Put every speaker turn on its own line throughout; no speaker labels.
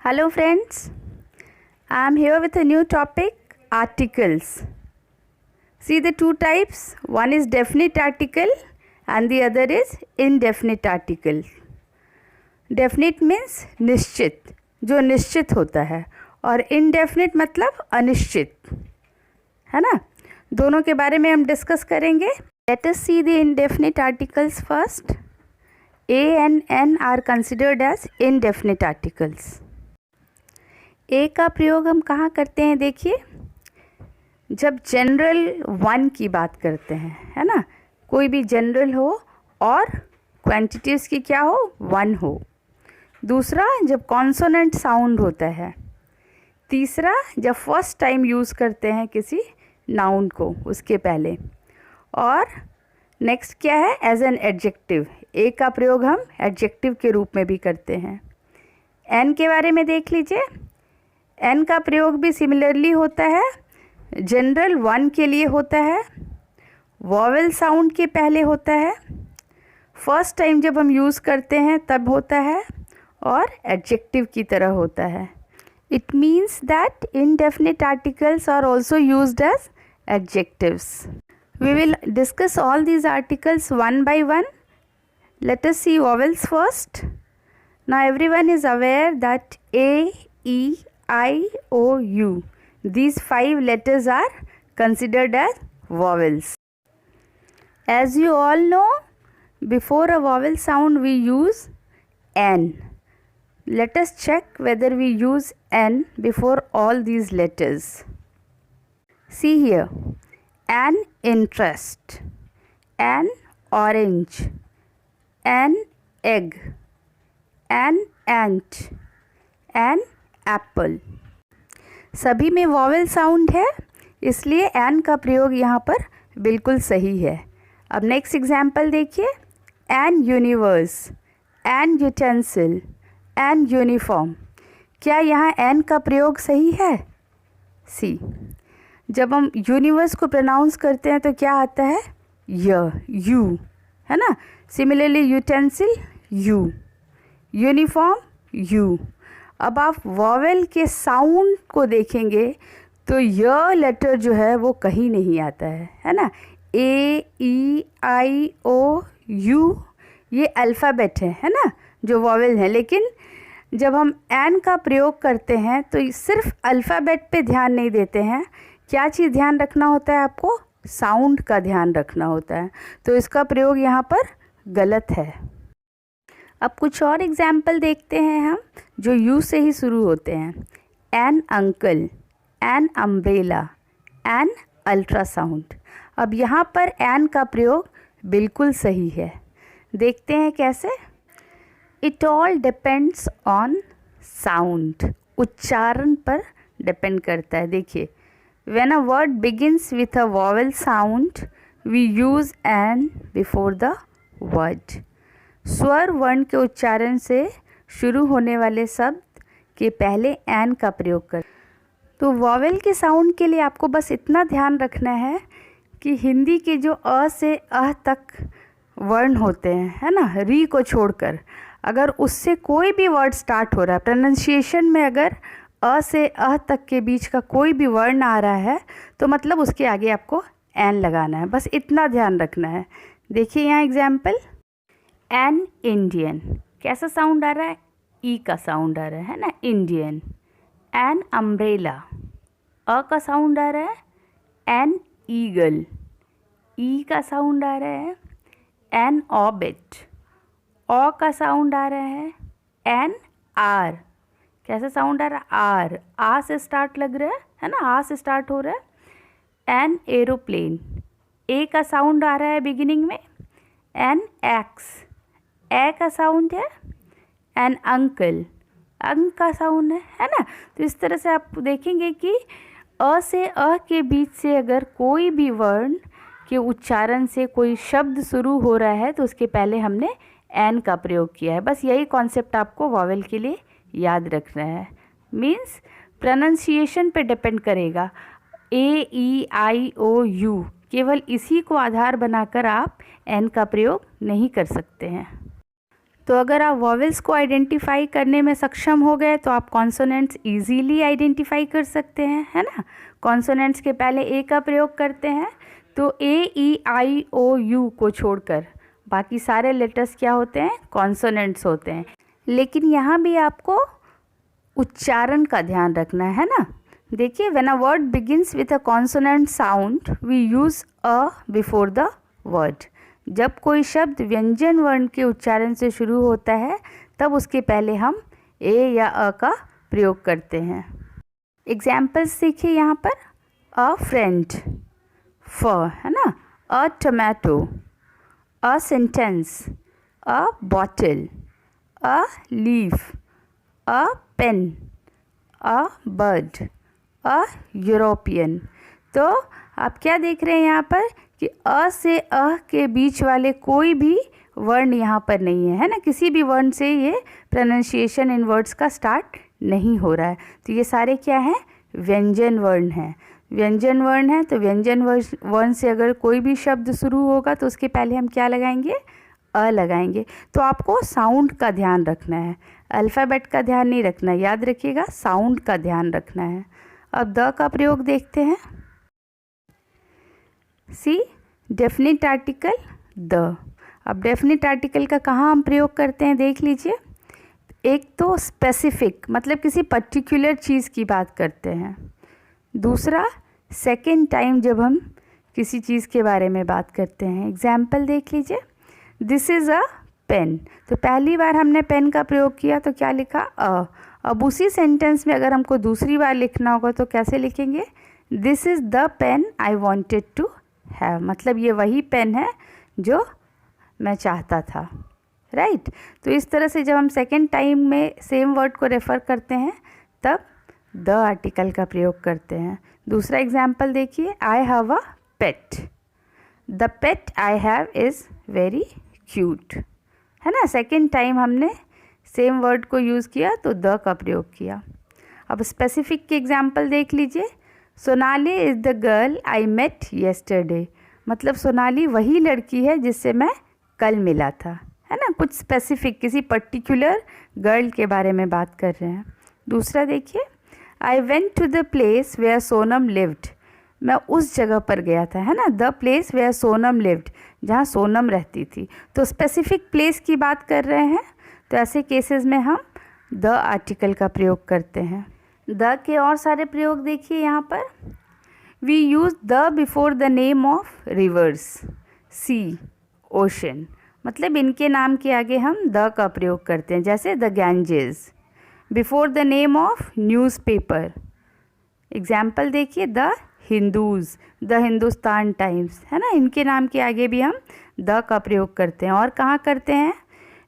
Hello friends, I am here with a new topic, articles. See the two types, one is definite article and the other is indefinite article. Definite means निश्चित, जो निश्चित होता है, और indefinite मतलब अनिश्चित, है ना। दोनों के बारे में हम डिस्कस करेंगे. Let us see the indefinite articles first. A and N are considered as indefinite articles. ए का प्रयोग हम कहाँ करते हैं, देखिए, जब जनरल वन की बात करते हैं, है ना. कोई भी जनरल हो और क्वांटिटीज़ की क्या हो, वन हो. दूसरा, जब कॉन्सोनेंट साउंड होता है. तीसरा, जब फर्स्ट टाइम यूज़ करते हैं किसी नाउन को उसके पहले. और नेक्स्ट क्या है, एज एन एडजेक्टिव. ए का प्रयोग हम एडजेक्टिव के रूप में भी करते हैं. एन के बारे में देख लीजिए. एन का प्रयोग भी सिमिलरली होता है. जनरल वन के लिए होता है, वॉवेल साउंड के पहले होता है, फर्स्ट टाइम जब हम यूज़ करते हैं तब होता है, और एडजेक्टिव की तरह होता है. It means that indefinite articles are also used as adjectives. We will discuss all these articles one by one. Let us see vowels first. Now everyone is aware that A, E, I, O, U. These 5 letters are considered as vowels. As you all know, before a vowel sound we use N. Let us check whether we use N before all these letters. See here, an interest, an orange, an egg, an ant, an Apple. सभी में vowel sound है, इसलिए N का प्रयोग यहाँ पर बिल्कुल सही है. अब नेक्स्ट एग्जाम्पल देखिए. An universe, an utensil, an uniform. क्या यहाँ एन का प्रयोग सही है? सी, जब हम यूनिवर्स को प्रोनाउंस करते हैं तो क्या आता है, यू, है ना. Similarly utensil, you, uniform, you. अब आप वॉवेल के साउंड को देखेंगे तो य लेटर जो है वो कहीं नहीं आता है ना. ए, ई, आई, ओ, यू, ये अल्फ़ाबेट है ना, जो वॉवेल है. लेकिन जब हम एन का प्रयोग करते हैं तो सिर्फ अल्फ़ाबेट पे ध्यान नहीं देते हैं. क्या चीज़ ध्यान रखना होता है आपको, साउंड का ध्यान रखना होता है. तो इसका प्रयोग यहाँ पर गलत है. अब कुछ और एग्जाम्पल देखते हैं हम जो यू से ही शुरू होते हैं. An uncle, an umbrella, an ultrasound. अब यहाँ पर एन का प्रयोग बिल्कुल सही है. देखते हैं कैसे. It all depends on sound. उच्चारण पर डिपेंड करता है. देखिए, when a word begins with a vowel sound we use an before the word. स्वर वर्ण के उच्चारण से शुरू होने वाले शब्द के पहले एन का प्रयोग कर. तो वॉवेल के साउंड के लिए आपको बस इतना ध्यान रखना है कि हिंदी के जो अ से अह तक वर्ण होते हैं, है ना, री को छोड़कर, अगर उससे कोई भी वर्ड स्टार्ट हो रहा है, प्रोनाउंसिएशन में अगर अ से अह तक के बीच का कोई भी वर्ण आ रहा है तो मतलब उसके आगे आपको एन लगाना है. बस इतना ध्यान रखना है. देखिए यहाँ एग्जाम्पल. एन इंडियन, कैसा साउंड आ रहा है, ई का साउंड आ रहा है ना, इंडियन. एन अम्ब्रेला, अ का साउंड आ रहा है. एन ईगल, ई का साउंड आ रहा है. एन ऑर्बिट, ओ का साउंड आ रहा है. एन आर, कैसा साउंड आ रहा है, आर, आ से स्टार्ट लग रहा है ना, आ से स्टार्ट हो रहा है. एन एरोप्लेन, ए का साउंड आ रहा है बिगिनिंग में. एन एक्स, ए का साउंड है. एन अंकल, अंक का साउंड है ना. तो इस तरह से आप देखेंगे कि अ से अ के बीच से अगर कोई भी वर्ण के उच्चारण से कोई शब्द शुरू हो रहा है तो उसके पहले हमने एन का प्रयोग किया है. बस यही कॉन्सेप्ट आपको वॉवेल के लिए याद रखना है. मीन्स प्रोनाउंसिएशन पे डिपेंड करेगा. ए, ई, आई, ओ, यू, केवल इसी को आधार बनाकर आप एन का प्रयोग नहीं कर सकते हैं. तो अगर आप वॉवेल्स को आइडेंटिफाई करने में सक्षम हो गए तो आप कॉन्सोनेंट्स इजीली आइडेंटिफाई कर सकते हैं, है ना। कॉन्सोनेंट्स के पहले ए का प्रयोग करते हैं, तो ए, ई, आई, ओ, यू को छोड़कर बाकी सारे लेटर्स क्या होते हैं, कॉन्सोनेंट्स होते हैं। लेकिन यहाँ भी आपको उच्चारण का ध्यान रखना है ना। देखिए, when a word begins with a consonant sound we use a before the word. जब कोई शब्द व्यंजन वर्ण के उच्चारण से शुरू होता है तब उसके पहले हम ए या अ का प्रयोग करते हैं। एग्जाम्पल्स देखिए यहाँ पर, अ फ्रेंड, फ, है ना, a tomato, a sentence, a bottle, a leaf, a pen, a bird, a European. तो आप क्या देख रहे हैं यहाँ पर कि अ से अ के बीच वाले कोई भी वर्ण यहाँ पर नहीं है, है ना। किसी भी वर्ण से ये प्रोनाउंसिएशन इन वर्ड्स का स्टार्ट नहीं हो रहा है। तो ये सारे क्या हैं, व्यंजन वर्ण हैं। व्यंजन वर्ण है तो व्यंजन वर्ण से अगर कोई भी शब्द शुरू होगा तो उसके पहले हम क्या लगाएंगे, अ लगाएंगे। तो आपको साउंड का ध्यान रखना है, अल्फ़ाबेट का ध्यान नहीं रखना, याद रखिएगा साउंड का ध्यान रखना है। अब द का प्रयोग देखते हैं। सी, डेफिनिट आर्टिकल द। अब डेफिनिट आर्टिकल का कहाँ हम प्रयोग करते हैं देख लीजिए। एक तो स्पेसिफिक, मतलब किसी पर्टिकुलर चीज़ की बात करते हैं। दूसरा, सेकेंड टाइम जब हम किसी चीज़ के बारे में बात करते हैं। एग्जाम्पल देख लीजिए, दिस इज़ अ पेन। तो पहली बार हमने पेन का प्रयोग किया तो क्या लिखा, अ। अब उसी सेंटेंस में अगर हमको दूसरी बार लिखना होगा तो कैसे लिखेंगे, this is the pen I wanted to have. मतलब ये वही पेन है जो मैं चाहता था, राइट। तो इस तरह से जब हम सेकेंड टाइम में सेम वर्ड को रेफ़र करते हैं तब द आर्टिकल का प्रयोग करते हैं। दूसरा एग्जाम्पल देखिए, I have a pet, the pet I have is very cute, है ना। सेकेंड टाइम हमने सेम वर्ड को यूज़ किया तो द का प्रयोग किया। अब स्पेसिफिक के एग्जाम्पल देख लीजिए, Sonali is the girl I met yesterday. मतलब सोनाली वही लड़की है जिससे मैं कल मिला था, है ना। कुछ स्पेसिफिक, किसी पर्टिकुलर गर्ल के बारे में बात कर रहे हैं। दूसरा देखिए, I went to the place where Sonam lived. मैं उस जगह पर गया था, है ना। The place where Sonam lived, जहाँ सोनम रहती थी। तो स्पेसिफिक प्लेस की बात कर रहे हैं तो ऐसे केसेस में हम द आर्टिकल का प्रयोग करते हैं। द के और सारे प्रयोग देखिए यहाँ पर, we use the before the name of rivers, sea, ocean. मतलब इनके नाम के आगे हम द का प्रयोग करते हैं, जैसे the Ganges. Before the name of newspaper. Example देखिए, the Hindus, the Hindustan Times, है ना। इनके नाम के आगे भी हम द का प्रयोग करते हैं। और कहाँ करते हैं,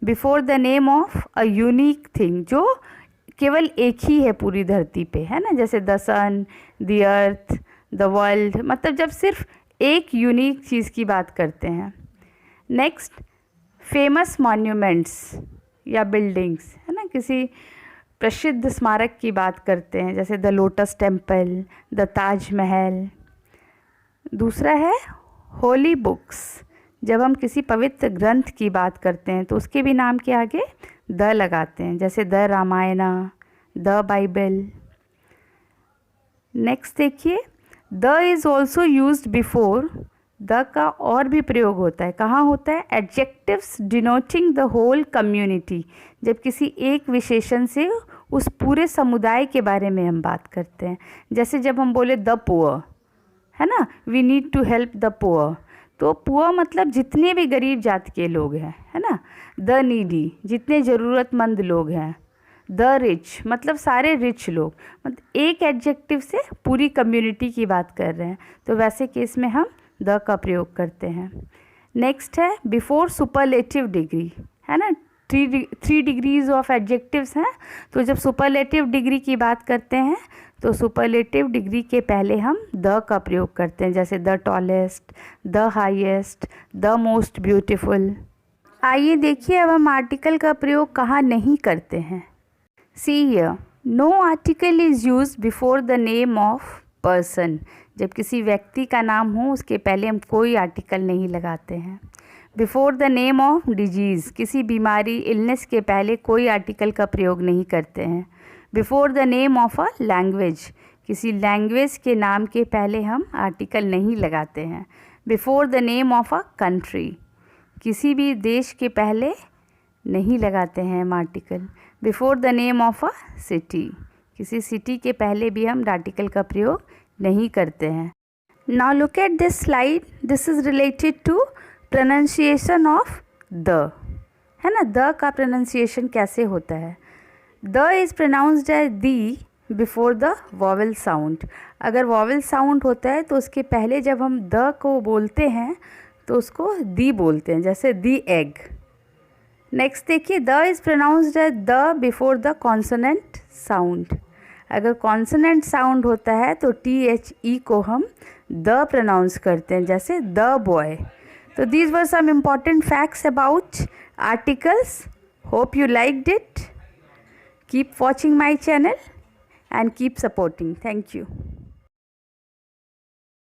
before the name of a unique thing, जो केवल एक ही है पूरी धरती पे, है ना। जैसे the sun, the earth, the world. मतलब जब सिर्फ एक यूनिक चीज़ की बात करते हैं। नेक्स्ट, फेमस मॉन्यूमेंट्स या बिल्डिंग्स, है ना। किसी प्रसिद्ध स्मारक की बात करते हैं, जैसे the lotus temple, the Taj Mahal. दूसरा है होली बुक्स। जब हम किसी पवित्र ग्रंथ की बात करते हैं तो उसके भी नाम के आगे द लगाते हैं, जैसे the Ramayana, the Bible. Next देखिए, the is also used before. The का और भी प्रयोग होता है, कहाँ होता है, adjectives denoting the whole community. जब किसी एक विशेषण से उस पूरे समुदाय के बारे में हम बात करते हैं, जैसे जब हम बोले द पुअर, है ना, we need to help the poor. तो पुअर मतलब जितने भी गरीब जाति के लोग हैं, है ना। द नीडी, जितने ज़रूरतमंद लोग हैं। द रिच, मतलब सारे रिच लोग। मतलब एक एडजेक्टिव से पूरी कम्युनिटी की बात कर रहे हैं, तो वैसे केस में हम द का प्रयोग करते हैं। नेक्स्ट है बिफोर सुपरलेटिव डिग्री, है ना। थ्री डिग्रीज ऑफ एडजेक्टिव्स हैं, तो जब सुपरलेटिव डिग्री की बात करते हैं तो सुपरलेटिव डिग्री के पहले हम द का प्रयोग करते हैं, जैसे the tallest, the highest, the most beautiful. आइए देखिए अब हम आर्टिकल का प्रयोग कहाँ नहीं करते हैं। See here, no article is used before the name of person. जब किसी व्यक्ति का नाम हो उसके पहले हम कोई आर्टिकल नहीं लगाते हैं। Before the name of disease, किसी बीमारी इलनेस के पहले कोई आर्टिकल का प्रयोग नहीं करते हैं. Before the name of a language, किसी लैंग्वेज के नाम के पहले हम आर्टिकल नहीं लगाते हैं. Before the name of a country, किसी भी देश के पहले नहीं लगाते हैं हम article. Before the name of a city, किसी सिटी के पहले भी हम आर्टिकल का प्रयोग नहीं करते हैं. Now look at this slide. This is related to pronunciation of the, है ना. द का प्रोनाउंसिएशन कैसे होता है. The is pronounced as the before the vowel sound. अगर वॉवेल साउंड होता है तो उसके पहले जब हम द को बोलते हैं तो उसको दी बोलते हैं, जैसे दी एग. नेक्स्ट देखिए, the is pronounced as the before the consonant sound. अगर कॉन्सोनेंट साउंड होता है तो THE को हम द प्रोनाउंस करते हैं, जैसे द बॉय. तो these were some important facts about articles. Hope you liked it. Keep watching my channel and keep supporting. Thank you.